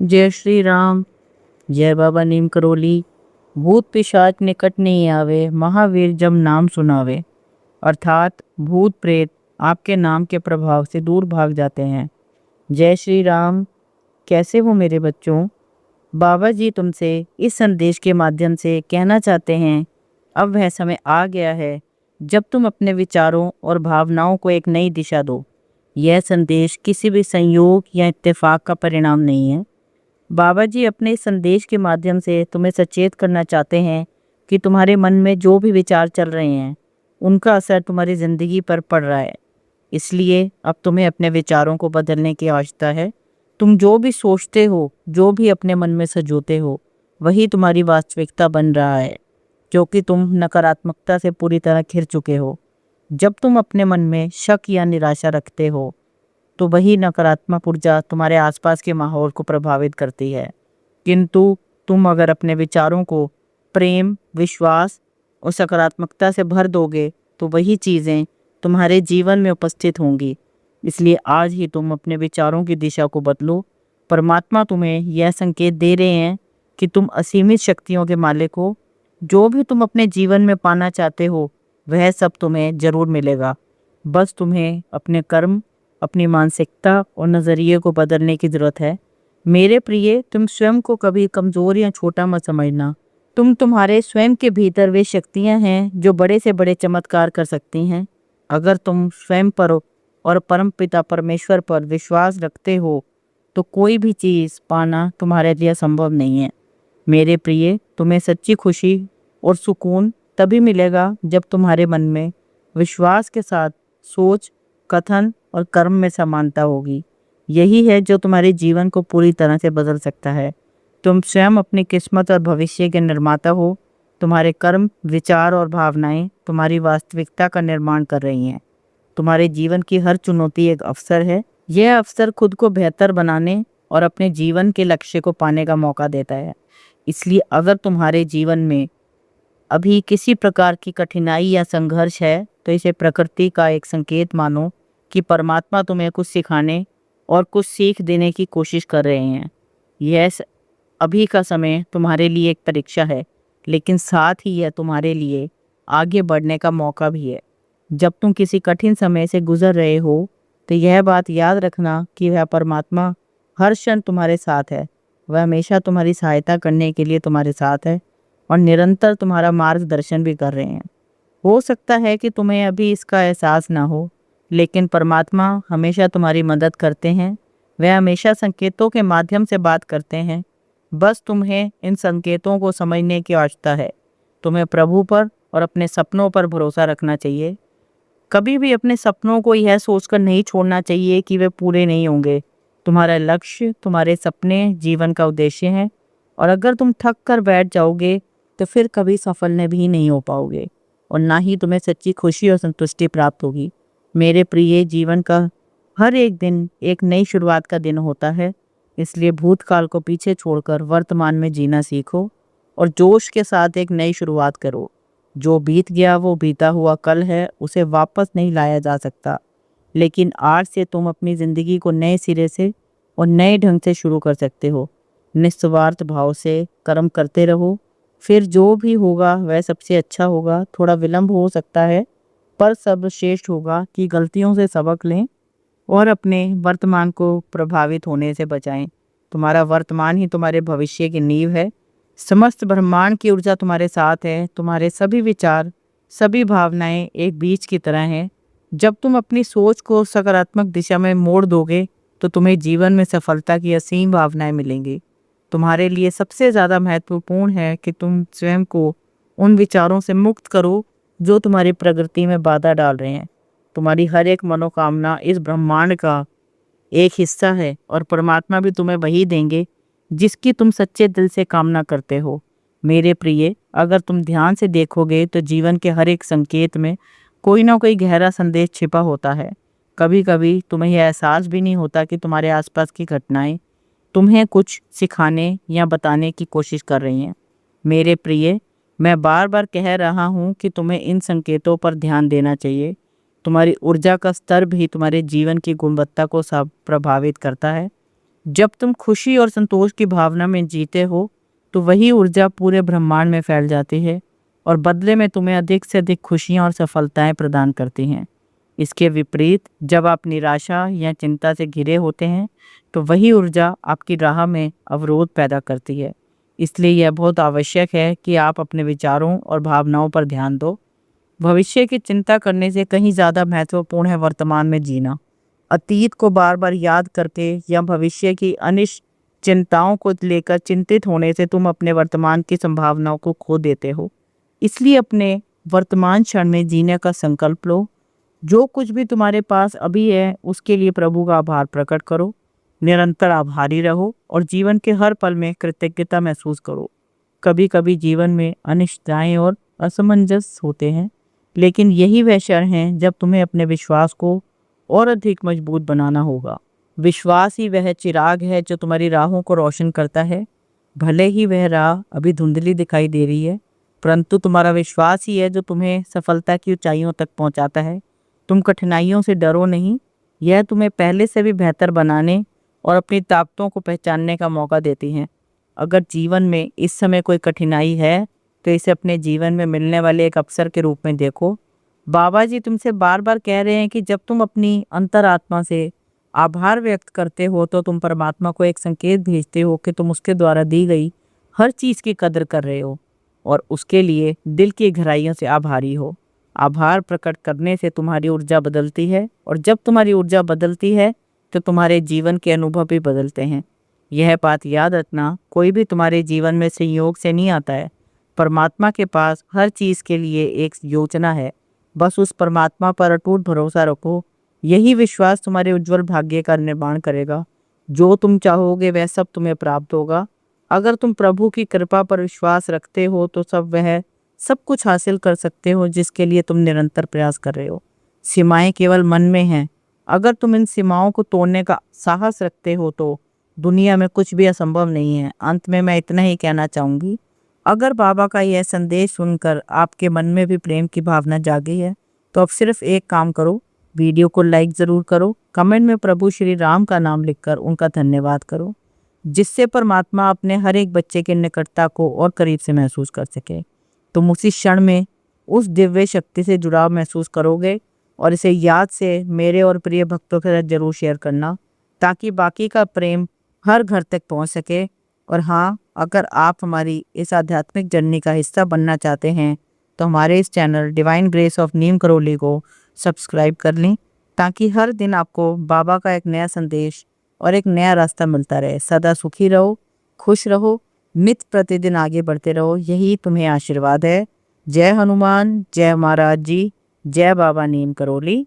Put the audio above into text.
जय श्री राम। जय बाबा नीम करोली। भूत पिशाच निकट नहीं आवे, महावीर जब नाम सुनावे। अर्थात भूत प्रेत आपके नाम के प्रभाव से दूर भाग जाते हैं। जय श्री राम। कैसे हो मेरे बच्चों? बाबा जी तुमसे इस संदेश के माध्यम से कहना चाहते हैं, अब वह समय आ गया है जब तुम अपने विचारों और भावनाओं को एक नई दिशा दो। यह संदेश किसी भी संयोग या इत्तेफाक का परिणाम नहीं है। बाबा जी अपने इस संदेश के माध्यम से तुम्हें सचेत करना चाहते हैं कि तुम्हारे मन में जो भी विचार चल रहे हैं उनका असर तुम्हारी ज़िंदगी पर पड़ रहा है। इसलिए अब तुम्हें अपने विचारों को बदलने की आवश्यकता है। तुम जो भी सोचते हो, जो भी अपने मन में सजोते हो, वही तुम्हारी वास्तविकता बन रहा है, क्योंकि तुम नकारात्मकता से पूरी तरह घिर चुके हो। जब तुम अपने मन में शक या निराशा रखते हो तो वही नकारात्मक ऊर्जा तुम्हारे आसपास के माहौल को प्रभावित करती है। किंतु तुम अगर अपने विचारों को प्रेम, विश्वास और सकारात्मकता से भर दोगे तो वही चीज़ें तुम्हारे जीवन में उपस्थित होंगी। इसलिए आज ही तुम अपने विचारों की दिशा को बदलो। परमात्मा तुम्हें यह संकेत दे रहे हैं कि तुम असीमित शक्तियों के मालिक हो। जो भी तुम अपने जीवन में पाना चाहते हो वह सब तुम्हें जरूर मिलेगा। बस तुम्हें अपने कर्म, अपनी मानसिकता और नज़रिए को बदलने की ज़रूरत है। मेरे प्रिय, तुम स्वयं को कभी कमज़ोर या छोटा मत समझना। तुम्हारे स्वयं के भीतर वे शक्तियाँ हैं जो बड़े से बड़े चमत्कार कर सकती हैं। अगर तुम स्वयं पर और परमपिता परमेश्वर पर विश्वास रखते हो तो कोई भी चीज़ पाना तुम्हारे लिए संभव नहीं है। मेरे प्रिय, तुम्हें सच्ची खुशी और सुकून तभी मिलेगा जब तुम्हारे मन में विश्वास के साथ सोच, कथन और कर्म में समानता होगी। यही है जो तुम्हारे जीवन को पूरी तरह से बदल सकता है। तुम स्वयं अपनी किस्मत और भविष्य के निर्माता हो। तुम्हारे कर्म, विचार और भावनाएं तुम्हारी वास्तविकता का निर्माण कर रही हैं। तुम्हारे जीवन की हर चुनौती एक अवसर है। यह अवसर खुद को बेहतर बनाने और अपने जीवन के लक्ष्य को पाने का मौका देता है। इसलिए अगर तुम्हारे जीवन में अभी किसी प्रकार की कठिनाई या संघर्ष है तो इसे प्रकृति का एक संकेत मानो कि परमात्मा तुम्हें कुछ सिखाने और कुछ सीख देने की कोशिश कर रहे हैं। अभी का समय तुम्हारे लिए एक परीक्षा है, लेकिन साथ ही यह तुम्हारे लिए आगे बढ़ने का मौका भी है। जब तुम किसी कठिन समय से गुजर रहे हो तो यह बात याद रखना कि वह परमात्मा हर क्षण तुम्हारे साथ है। वह हमेशा तुम्हारी सहायता करने के लिए तुम्हारे साथ है और निरंतर तुम्हारा मार्गदर्शन भी कर रहे हैं। हो सकता है कि तुम्हें अभी इसका एहसास ना हो, लेकिन परमात्मा हमेशा तुम्हारी मदद करते हैं। वह हमेशा संकेतों के माध्यम से बात करते हैं। बस तुम्हें इन संकेतों को समझने की आवश्यकता है। तुम्हें प्रभु पर और अपने सपनों पर भरोसा रखना चाहिए। कभी भी अपने सपनों को यह सोचकर नहीं छोड़ना चाहिए कि वे पूरे नहीं होंगे। तुम्हारा लक्ष्य, तुम्हारे सपने जीवन का उद्देश्य है, और अगर तुम थक कर बैठ जाओगे तो फिर कभी सफल भी नहीं हो पाओगे और ना ही तुम्हें सच्ची खुशी और संतुष्टि प्राप्त होगी। मेरे प्रिय, जीवन का हर एक दिन एक नई शुरुआत का दिन होता है। इसलिए भूतकाल को पीछे छोड़कर वर्तमान में जीना सीखो और जोश के साथ एक नई शुरुआत करो। जो बीत गया वो बीता हुआ कल है, उसे वापस नहीं लाया जा सकता। लेकिन आज से तुम अपनी ज़िंदगी को नए सिरे से और नए ढंग से शुरू कर सकते हो। निस्वार्थ भाव से कर्म करते रहो, फिर जो भी होगा वह सबसे अच्छा होगा। थोड़ा विलंब हो सकता है, पर सर्वश्रेष्ठ होगा कि गलतियों से सबक लें और अपने वर्तमान को प्रभावित होने से बचाएं। तुम्हारा वर्तमान ही तुम्हारे भविष्य की नींव है। समस्त ब्रह्मांड की ऊर्जा तुम्हारे साथ है। तुम्हारे सभी विचार, सभी भावनाएं एक बीज की तरह हैं। जब तुम अपनी सोच को सकारात्मक दिशा में मोड़ दोगे तो तुम्हें जीवन में सफलता की असीम भावनाएं मिलेंगी। तुम्हारे लिए सबसे ज़्यादा महत्वपूर्ण है कि तुम स्वयं को उन विचारों से मुक्त करो जो तुम्हारी प्रगति में बाधा डाल रहे हैं। तुम्हारी हर एक मनोकामना इस ब्रह्मांड का एक हिस्सा है और परमात्मा भी तुम्हें वही देंगे जिसकी तुम सच्चे दिल से कामना करते हो। मेरे प्रिय, अगर तुम ध्यान से देखोगे तो जीवन के हर एक संकेत में कोई ना कोई गहरा संदेश छिपा होता है। कभी कभी तुम्हें यह एहसास भी नहीं होता कि तुम्हारे आसपास की घटनाएं तुम्हें कुछ सिखाने या बताने की कोशिश कर रही हैं। मेरे प्रिय, मैं बार बार कह रहा हूँ कि तुम्हें इन संकेतों पर ध्यान देना चाहिए। तुम्हारी ऊर्जा का स्तर भी तुम्हारे जीवन की गुणवत्ता को सब प्रभावित करता है। जब तुम खुशी और संतोष की भावना में जीते हो तो वही ऊर्जा पूरे ब्रह्मांड में फैल जाती है और बदले में तुम्हें अधिक से अधिक खुशियां और सफलताएं प्रदान करती हैं। इसके विपरीत जब आप निराशा या चिंता से घिरे होते हैं तो वही ऊर्जा आपकी राह में अवरोध पैदा करती है। इसलिए यह बहुत आवश्यक है कि आप अपने विचारों और भावनाओं पर ध्यान दो। भविष्य की चिंता करने से कहीं ज़्यादा महत्वपूर्ण है वर्तमान में जीना। अतीत को बार बार याद करके या भविष्य की अनिश्चित चिंताओं को लेकर चिंतित होने से तुम अपने वर्तमान की संभावनाओं को खो देते हो। इसलिए अपने वर्तमान क्षण में जीने का संकल्प लो। जो कुछ भी तुम्हारे पास अभी है उसके लिए प्रभु का आभार प्रकट करो। निरंतर आभारी रहो और जीवन के हर पल में कृतज्ञता महसूस करो। कभी कभी जीवन में अनिश्चितताएं और असमंजस होते हैं, लेकिन यही वह क्षण हैं जब तुम्हें अपने विश्वास को और अधिक मजबूत बनाना होगा। विश्वास ही वह चिराग है जो तुम्हारी राहों को रोशन करता है। भले ही वह राह अभी धुंधली दिखाई दे रही है, परंतु तुम्हारा विश्वास ही है जो तुम्हें सफलता की ऊंचाइयों तक पहुंचाता है। तुम कठिनाइयों से डरो नहीं, यह तुम्हें पहले से भी बेहतर बनाने और अपनी ताकतों को पहचानने का मौका देती हैं। अगर जीवन में इस समय कोई कठिनाई है तो इसे अपने जीवन में मिलने वाले एक अवसर के रूप में देखो। बाबा जी तुमसे बार बार कह रहे हैं कि जब तुम अपनी अंतरात्मा से आभार व्यक्त करते हो तो तुम परमात्मा को एक संकेत भेजते हो कि तुम उसके द्वारा दी गई हर चीज़ की कदर कर रहे हो और उसके लिए दिल की गहराइयों से आभारी हो। आभार प्रकट करने से तुम्हारी ऊर्जा बदलती है और जब तुम्हारी ऊर्जा बदलती है तो तुम्हारे जीवन के अनुभव भी बदलते हैं। यह बात याद रखना, कोई भी तुम्हारे जीवन में संयोग से नहीं आता है। परमात्मा के पास हर चीज़ के लिए एक योजना है। बस उस परमात्मा पर अटूट भरोसा रखो। यही विश्वास तुम्हारे उज्जवल भाग्य का निर्माण करेगा। जो तुम चाहोगे वह सब तुम्हें प्राप्त होगा। अगर तुम प्रभु की कृपा पर विश्वास रखते हो तो वह सब कुछ हासिल कर सकते हो जिसके लिए तुम निरंतर प्रयास कर रहे हो। सीमाएं केवल मन में हैं। अगर तुम इन सीमाओं को तोड़ने का साहस रखते हो तो दुनिया में कुछ भी असंभव नहीं है। अंत में मैं इतना ही कहना चाहूँगी, अगर बाबा का यह संदेश सुनकर आपके मन में भी प्रेम की भावना जागी है तो अब सिर्फ एक काम करो, वीडियो को लाइक ज़रूर करो। कमेंट में प्रभु श्री राम का नाम लिखकर उनका धन्यवाद करो, जिससे परमात्मा अपने हर एक बच्चे के निकटता को और करीब से महसूस कर सके। तुम उसी क्षण में उस दिव्य शक्ति से जुड़ाव महसूस करोगे और इसे याद से मेरे और प्रिय भक्तों के साथ जरूर शेयर करना ताकि बाकी का प्रेम हर घर तक पहुंच सके। और हाँ, अगर आप हमारी इस आध्यात्मिक जर्नी का हिस्सा बनना चाहते हैं तो हमारे इस चैनल डिवाइन ग्रेस ऑफ नीम करौली को सब्सक्राइब कर लें ताकि हर दिन आपको बाबा का एक नया संदेश और एक नया रास्ता मिलता रहे। सदा सुखी रहो, खुश रहो, नित्य प्रतिदिन आगे बढ़ते रहो, यही तुम्हें आशीर्वाद है। जय हनुमान, जय महाराज जी, जय बाबा नीम करौली।